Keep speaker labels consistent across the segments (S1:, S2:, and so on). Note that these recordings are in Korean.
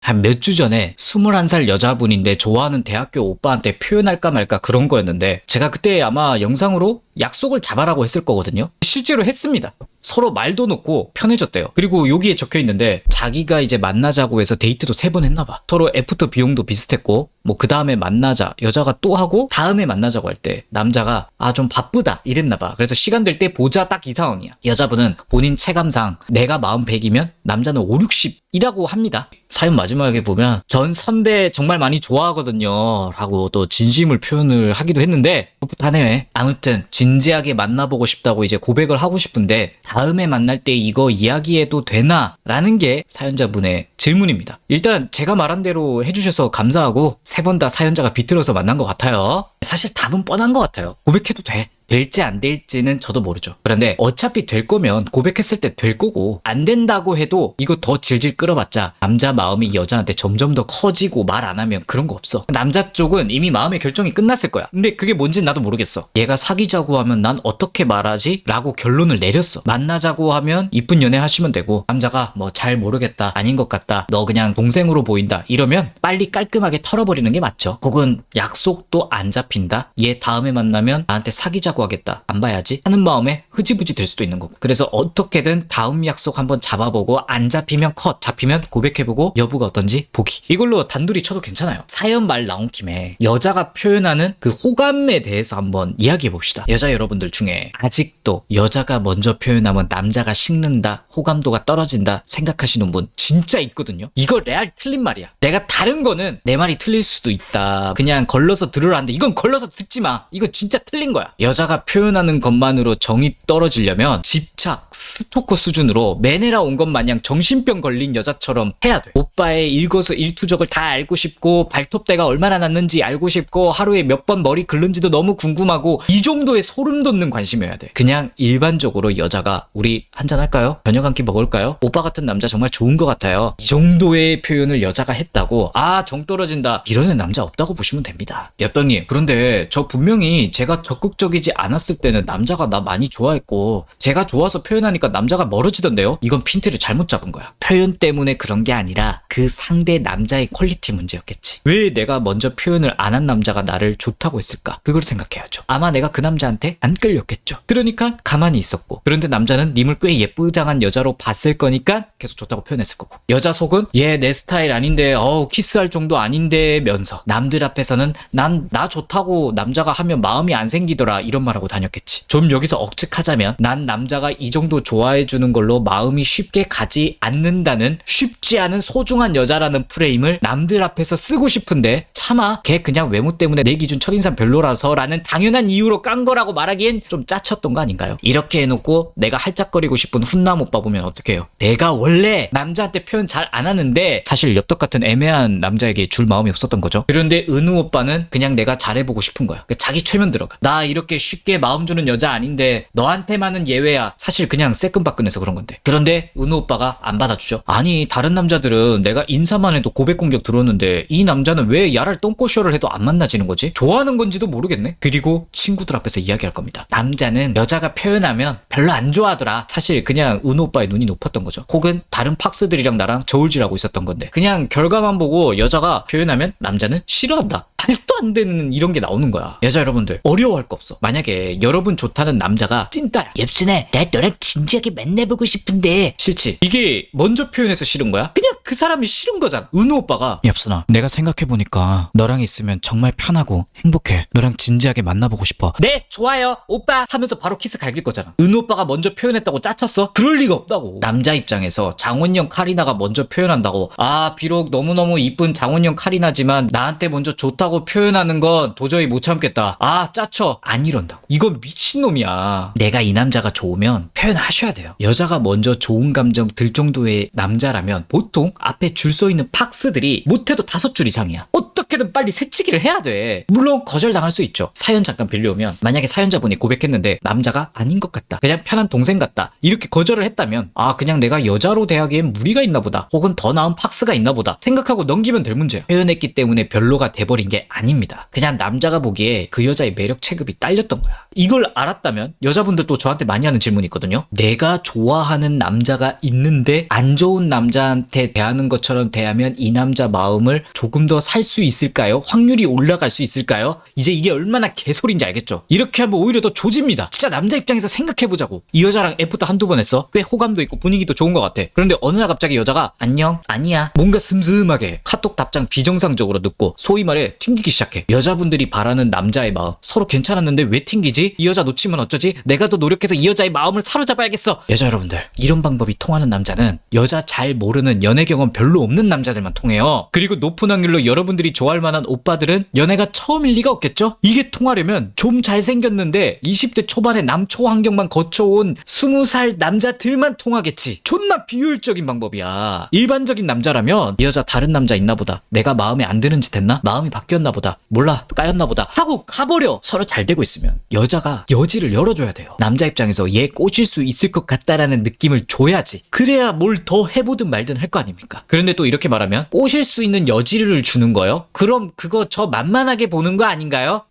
S1: 한 몇 주 전에 21살 여자분인데 좋아하는 대학교 오빠한테 표현할까 말까 그런 거였는데 제가 그때 아마 영상으로 약속을 잡아라고 했을 거거든요. 실제로 했습니다. 서로 말도 놓고 편해졌대요. 그리고 여기에 적혀 있는데 자기가 이제 만나자고 해서 데이트도 3번 했나 봐. 서로 애프터 비용도 비슷했고 뭐 그 다음에 만나자 여자가 또 하고 다음에 만나자고 할 때 남자가 좀 바쁘다 이랬나 봐. 그래서 시간 될 때 보자 딱 이 상황이야. 여자분은 본인 체감상 내가 4100이면 남자는 5, 60이라고 합니다. 사연 마지막에 보면 전 선배 정말 많이 좋아하거든요 라고 또 진심을 표현을 하기도 했는데 풋풋하네. 아무튼 진지하게 만나보고 싶다고 이제 고백을 하고 싶은데 다음에 만날 때 이거 이야기해도 되나? 라는 게 사연자분의 질문입니다. 일단 제가 말한 대로 해주셔서 감사하고 3번 다 사연자가 비틀어서 만난 것 같아요. 사실 답은 뻔한 것 같아요. 고백해도 돼. 될지 안 될지는 저도 모르죠. 그런데 어차피 될 거면 고백했을 때 될 거고 안 된다고 해도 이거 더 질질 끌어봤자 남자 마음이 여자한테 점점 더 커지고 말 안 하면 그런 거 없어. 남자 쪽은 이미 마음의 결정이 끝났을 거야. 근데 그게 뭔진 나도 모르겠어. 얘가 사귀자고 하면 난 어떻게 말하지? 라고 결론을 내렸어. 만나자고 하면 이쁜 연애 하시면 되고 남자가 뭐 잘 모르겠다 아닌 것 같다 너 그냥 동생으로 보인다 이러면 빨리 깔끔하게 털어버리는 게 맞죠. 혹은 약속도 안 잡힌다? 얘 다음에 만나면 나한테 사귀자고 하겠다 안 봐야지 하는 마음에 흐지부지 될 수도 있는 거고. 그래서 어떻게든 다음 약속 한번 잡아보고 안 잡히면 컷, 잡히면 고백해보고 여부가 어떤지 보기. 이걸로 단둘이 쳐도 괜찮아요. 사연 말 나온 김에 여자가 표현하는 그 호감에 대해서 한번 이야기해봅시다. 여자 여러분들 중에 아직도 여자가 먼저 표현하면 남자가 식는다, 호감도가 떨어진다 생각하시는 분 진짜 있거든요. 이거 레알 틀린 말이야. 내가 다른 거는 내 말이 틀릴 수도 있다 그냥 걸러서 들으라는데 이건 걸러서 듣지 마. 이거 진짜 틀린 거야. 여자가 표현하는 것만으로 정이 떨어지려면 집착, 스토커 수준으로 매내라 온 것 마냥 정신병 걸린 여자처럼 해야 돼. 오빠의 일거수일투족을 다 알고 싶고 발톱대가 얼마나 났는지 알고 싶고 하루에 몇 번 머리 긁는지도 너무 궁금하고 이 정도의 소름 돋는 관심이어야 돼. 그냥 일반적으로 여자가 우리 한잔 할까요? 저녁 한 끼 먹을까요? 오빠 같은 남자 정말 좋은 것 같아요. 이 정도의 표현을 여자가 했다고 정 떨어진다 이러는 남자 없다고 보시면 됩니다. 엽떡님 그런데 저 분명히 제가 적극적이지 않았을 때는 남자가 나 많이 좋아했고 제가 좋아서 표현하니까 남자가 멀어지던데요? 이건 핀트를 잘못 잡은 거야. 표현 때문에 그런 게 아니라 그 상대 남자의 퀄리티 문제였겠지. 왜 내가 먼저 표현을 안 한 남자가 나를 좋다고 했을까? 그걸 생각해야죠. 아마 내가 그 남자한테 안 끌렸겠죠. 그러니까 가만히 있었고 그런데 남자는 님을 꽤 예쁘장한 여자로 봤을 거니까 계속 좋다고 표현했을 거고 여자 속은 얘 내 스타일 아닌데 키스할 정도 아닌데 면서 남들 앞에서는 난 나 좋다고 남자가 하면 마음이 안 생기더라 이런 말하고 다녔겠지. 좀 여기서 억측하자면 난 남자가 이 정도 좋아해주는 걸로 마음이 쉽게 가지 않는다는 쉽지 않은 소중한 여자라는 프레임을 남들 앞에서 쓰고 싶은데 차마 걔 그냥 외모 때문에 내 기준 첫인상 별로라서 라는 당연한 이유로 깐 거라고 말하기엔 좀 짜쳤던 거 아닌가요? 이렇게 해놓고 내가 할짝거리고 싶은 훈남 오빠 보면 어떡해요? 내가 원래 남자한테 표현 잘 안 하는데 사실 엽떡 같은 애매한 남자에게 줄 마음이 없었던 거죠. 그런데 은우 오빠는 그냥 내가 잘해보고 싶은 거야. 자기 최면 들어가. 나 이렇게 쉽게 마음 주는 여자 아닌데 너한테만은 예외야. 사실 그냥 새끈바끈해서 그런 건데. 그런데 은우 오빠가 안 받아주죠. 아니 다른 남자들은 내가 인사만 해도 고백 공격 들어오는데 이 남자는 왜 야랄 똥꼬쇼를 해도 안 만나지는 거지? 좋아하는 건지도 모르겠네. 그리고 친구들 앞에서 이야기할 겁니다. 남자는 여자가 표현하면 별로 안 좋아하더라. 사실 그냥 은우 오빠의 눈이 높았던 거죠. 혹은 다른 팍스들이랑 나랑 저울질하고 있었던 건데 그냥 결과만 보고 여자가 표현하면 남자는 싫어한다. 말도 안 되는 이런 게 나오는 거야. 여자 여러분들 어려워할 거 없어. 만약에 여러분 좋다는 남자가 찐따야. 옅순아 나 너랑 진지하게 만나보고 싶은데 싫지. 이게 먼저 표현해서 싫은 거야? 그냥 그 사람이 싫은 거잖아. 은우 오빠가 옅순아 내가 생각해보니까 너랑 있으면 정말 편하고 행복해. 너랑 진지하게 만나보고 싶어. 네 좋아요 오빠 하면서 바로 키스 갈길 거잖아. 은우 오빠가 먼저 표현했다고 짜쳤어? 그럴 리가 없다고. 남자 입장에서 장원영 카리나가 먼저 표현한다고 비록 너무너무 이쁜 장원영 카리나지만 나한테 먼저 좋다고 표현하는 건 도저히 못 참겠다. 짜쳐. 안 이런다고. 이건 미친놈이야. 내가 이 남자가 좋으면 표현하셔야 돼요. 여자가 먼저 좋은 감정 들 정도의 남자라면 보통 앞에 줄 서 있는 팍스들이 못해도 5줄 이상이야. 어떻게 때는 빨리 새치기를 해야 돼. 물론 거절당할 수 있죠. 사연 잠깐 빌려오면 만약에 사연자분이 고백했는데 남자가 아닌 것 같다, 그냥 편한 동생 같다, 이렇게 거절을 했다면 아 그냥 내가 여자로 대하기엔 무리가 있나 보다, 혹은 더 나은 팍스가 있나 보다 생각하고 넘기면 될 문제야. 표현했기 때문에 별로가 돼버린 게 아닙니다. 그냥 남자가 보기에 그 여자의 매력 체급이 딸렸던 거야. 이걸 알았다면 여자분들도 저한테 많이 하는 질문이 있거든요. 내가 좋아하는 남자가 있는데 안 좋은 남자한테 대하는 것처럼 대하면 이 남자 마음을 조금 더 살 수 있을까요? 확률이 올라갈 수 있을까요? 이제 이게 얼마나 개소리인지 알겠죠? 이렇게 하면 오히려 더 조집니다. 진짜 남자 입장에서 생각해보자고. 이 여자랑 F도 한두 번 했어. 꽤 호감도 있고 분위기도 좋은 것 같아. 그런데 어느 날 갑자기 여자가 안녕, 아니야, 뭔가 슴슴하게 카톡 답장 비정상적으로 늦고 소위 말해 튕기기 시작해. 여자분들이 바라는 남자의 마음, 서로 괜찮았는데 왜 튕기지? 이 여자 놓치면 어쩌지? 내가 더 노력해서 이 여자의 마음을 사로잡아야겠어. 여자 여러분들, 이런 방법이 통하는 남자는 여자 잘 모르는 연애 경험 별로 없는 남자들만 통해요. 그리고 높은 확률로 여러분들이 좋아할 만한 오빠들은 연애가 처음일 리가 없겠죠? 이게 통하려면 좀 잘생겼는데 20대 초반에 남초 환경만 거쳐온 20살 남자들만 통하겠지. 존나 비효율적인 방법이야. 일반적인 남자라면 이 여자 다른 남자 있나 보다, 내가 마음에 안 드는 짓 했나? 마음이 바뀌었나 보다, 몰라, 까였나 보다 하고 가버려. 서로 잘 되고 있으면 여자가 여지를 열어줘야 돼요. 남자 입장에서 얘 꼬실 수 있을 것 같다라는 느낌을 줘야지. 그래야 뭘 더 해보든 말든 할 거 아닙니까? 그런데 또 이렇게 말하면 꼬실 수 있는 여지를 주는 거요? 그럼 그거 저 만만하게 보는 거 아닌가요?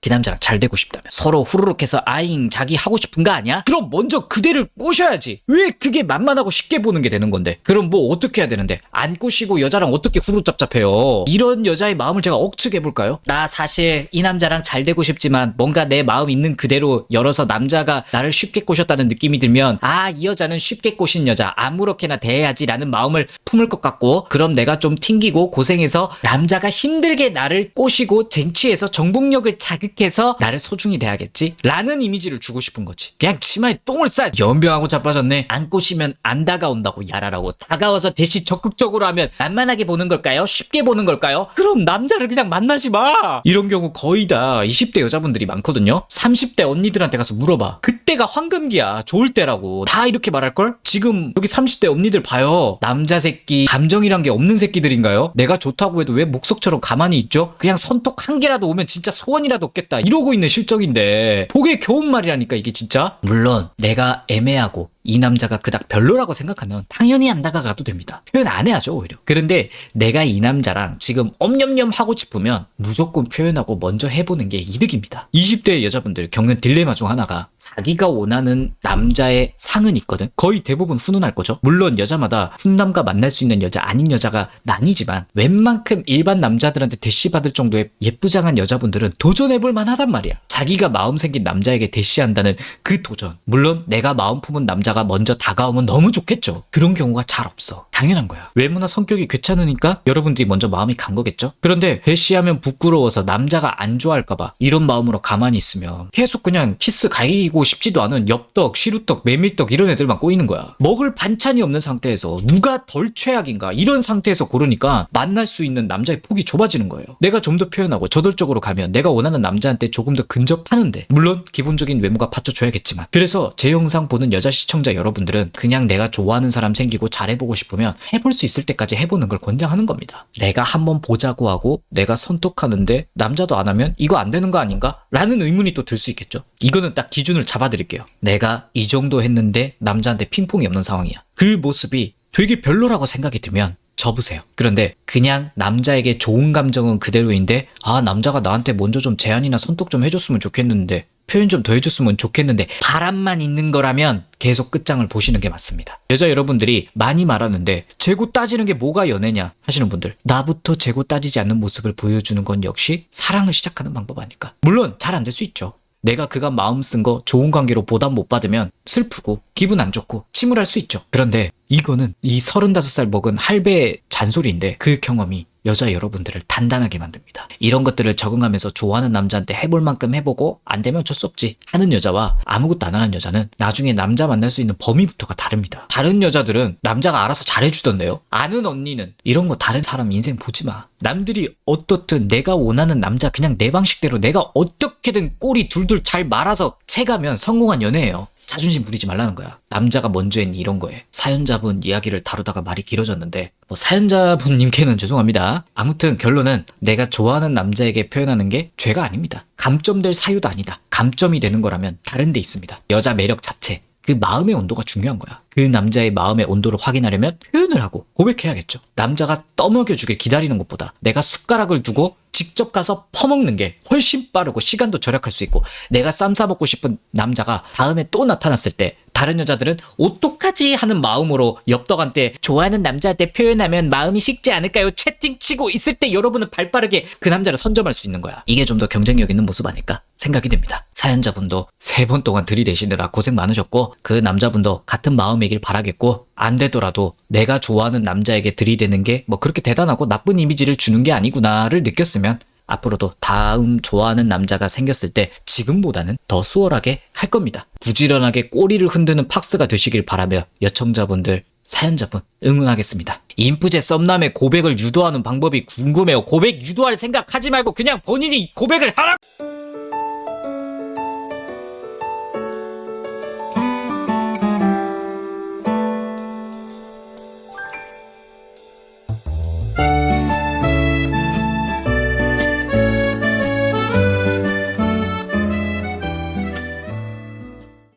S1: 그 남자랑 잘 되고 싶다면 서로 후루룩 해서 아잉 자기 하고 싶은 거 아니야? 그럼 먼저 그대를 꼬셔야지. 왜 그게 만만하고 쉽게 보는 게 되는 건데? 그럼 뭐 어떻게 해야 되는데? 안 꼬시고 여자랑 어떻게 후루룩짭짭해요? 이런 여자의 마음을 제가 억측해볼까요? 나 사실 이 남자랑 잘 되고 싶지만 뭔가 내 마음 있는 그대로 열어서 남자가 나를 쉽게 꼬셨다는 느낌이 들면 아, 이 여자는 쉽게 꼬신 여자, 아무렇게나 대해야지 라는 마음을 품을 것 같고, 그럼 내가 좀 튕기고 고생해서 남자가 힘들게 나를 꼬시고 쟁취해서 정복력을 자극해서 나를 소중히 대하겠지? 라는 이미지를 주고 싶은 거지. 그냥 치마에 똥을 싸. 연병하고 자빠졌네. 안 꼬시면 안 다가온다고 야라라고. 다가와서 대시 적극적으로 하면 만만하게 보는 걸까요? 쉽게 보는 걸까요? 그럼 남자를 그냥 만나지 마. 이런 경우 거의 다 20대 여자분들이 많거든요. 30대 언니들한테 가서 물어봐. 그때가 황금기야. 좋을 때라고. 다 이렇게 말할걸? 지금 여기 30대 언니들 봐요. 남자 새끼 감정이란 게 없는 새끼들인가요? 내가 좋다고 해도 왜 목석처럼 가만히 있죠? 그냥 손톱 한 개라도 오면 진짜 소원이라도 없겠다 이러고 있는 실정인데 보기에 겨운 말이라니까 이게 진짜. 물론 내가 애매하고 이 남자가 그닥 별로라고 생각하면 당연히 안 다가가도 됩니다. 표현 안 해야죠 오히려. 그런데 내가 이 남자랑 지금 엄냠냠 하고 싶으면 무조건 표현하고 먼저 해보는 게 이득입니다. 20대 여자분들 겪는 딜레마 중 하나가 자기가 원하는 남자의 상은 있거든. 거의 대부분 훈훈할 거죠. 물론 여자마다 훈남과 만날 수 있는 여자 아닌 여자가 나뉘지만 웬만큼 일반 남자들한테 대시받을 정도의 예쁘장한 여자분들은 도전해볼 만하단 말이야. 자기가 마음 생긴 남자에게 대시한다는 그 도전. 물론 내가 마음 품은 남자가 먼저 다가오면 너무 좋겠죠. 그런 경우가 잘 없어. 당연한 거야. 외모나 성격이 괜찮으니까 여러분들이 먼저 마음이 간 거겠죠. 그런데 대시하면 부끄러워서 남자가 안 좋아할까봐 이런 마음으로 가만히 있으면 계속 그냥 키스 갈기고 싶지도 않은 엽떡, 시루떡, 메밀떡 이런 애들만 꼬이는 거야. 먹을 반찬이 없는 상태에서 누가 덜 최악인가 이런 상태에서 고르니까 만날 수 있는 남자의 폭이 좁아지는 거예요. 내가 좀 더 표현하고 저돌적으로 가면 내가 원하는 남자한테 조금 더 근접하는데, 물론 기본적인 외모가 받쳐줘야겠지만. 그래서 제 영상 보는 여자 시청자 여러분들은 그냥 내가 좋아하는 사람 생기고 잘해보고 싶으면 해볼 수 있을 때까지 해보는 걸 권장하는 겁니다. 내가 한번 보자고 하고 내가 선톡하는데 남자도 안 하면 이거 안 되는 거 아닌가? 라는 의문이 또 들 수 있겠죠. 이거는 딱 기준을 잡아드릴게요. 내가 이 정도 했는데 남자한테 핑퐁이 없는 상황이야. 그 모습이 되게 별로라고 생각이 들면 접으세요. 그런데 그냥 남자에게 좋은 감정은 그대로인데 아, 남자가 나한테 먼저 좀 제안이나 선톡 좀 해줬으면 좋겠는데, 표현 좀 더 해줬으면 좋겠는데 바람만 있는 거라면 계속 끝장을 보시는 게 맞습니다. 여자 여러분들이 많이 말하는데 재고 따지는 게 뭐가 연애냐 하시는 분들, 나부터 재고 따지지 않는 모습을 보여주는 건 역시 사랑을 시작하는 방법 아닐까. 물론 잘 안 될 수 있죠. 내가 그가 마음 쓴 거 좋은 관계로 보답 못 받으면 슬프고 기분 안 좋고 침울할 수 있죠. 그런데 이거는 이 35살 먹은 할배의 잔소리인데 그 경험이 여자 여러분들을 단단하게 만듭니다. 이런 것들을 적응하면서 좋아하는 남자한테 해볼 만큼 해보고 안 되면 어쩔 수 없지 하는 여자와 아무것도 안 하는 여자는 나중에 남자 만날 수 있는 범위부터가 다릅니다. 다른 여자들은 남자가 알아서 잘해주던데요. 아는 언니는 이런 거 다른 사람 인생 보지 마. 남들이 어떻든 내가 원하는 남자 그냥 내 방식대로 내가 어떻게든 꼬리 둘둘 잘 말아서 채가면 성공한 연애예요. 자존심 부리지 말라는 거야. 남자가 먼저 했니 이런 거에. 사연자분 이야기를 다루다가 말이 길어졌는데 뭐 사연자분님께는 죄송합니다. 아무튼 결론은 내가 좋아하는 남자에게 표현하는 게 죄가 아닙니다. 감점될 사유도 아니다. 감점이 되는 거라면 다른 데 있습니다. 여자 매력 자체. 그 마음의 온도가 중요한 거야. 그 남자의 마음의 온도를 확인하려면 표현을 하고 고백해야겠죠. 남자가 떠먹여주길 기다리는 것보다 내가 숟가락을 두고 직접 가서 퍼먹는 게 훨씬 빠르고 시간도 절약할 수 있고, 내가 쌈 싸먹고 싶은 남자가 다음에 또 나타났을 때 다른 여자들은 어떡하지 하는 마음으로 엽떡한테 좋아하는 남자한테 표현하면 마음이 식지 않을까요? 채팅치고 있을 때 여러분은 발빠르게 그 남자를 선점할 수 있는 거야. 이게 좀 더 경쟁력 있는 모습 아닐까 생각이 됩니다. 사연자분도 3번 동안 들이대시느라 고생 많으셨고, 그 남자분도 같은 마음이길 바라겠고, 안 되더라도 내가 좋아하는 남자에게 들이대는 게 뭐 그렇게 대단하고 나쁜 이미지를 주는 게 아니구나를 느꼈으면 앞으로도 다음 좋아하는 남자가 생겼을 때 지금보다는 더 수월하게 할 겁니다. 부지런하게 꼬리를 흔드는 팍스가 되시길 바라며 여청자분들, 사연자분 응원하겠습니다. 인프제 썸남의 고백을 유도하는 방법이 궁금해요. 고백 유도할 생각 하지 말고 그냥 본인이 고백을 하라!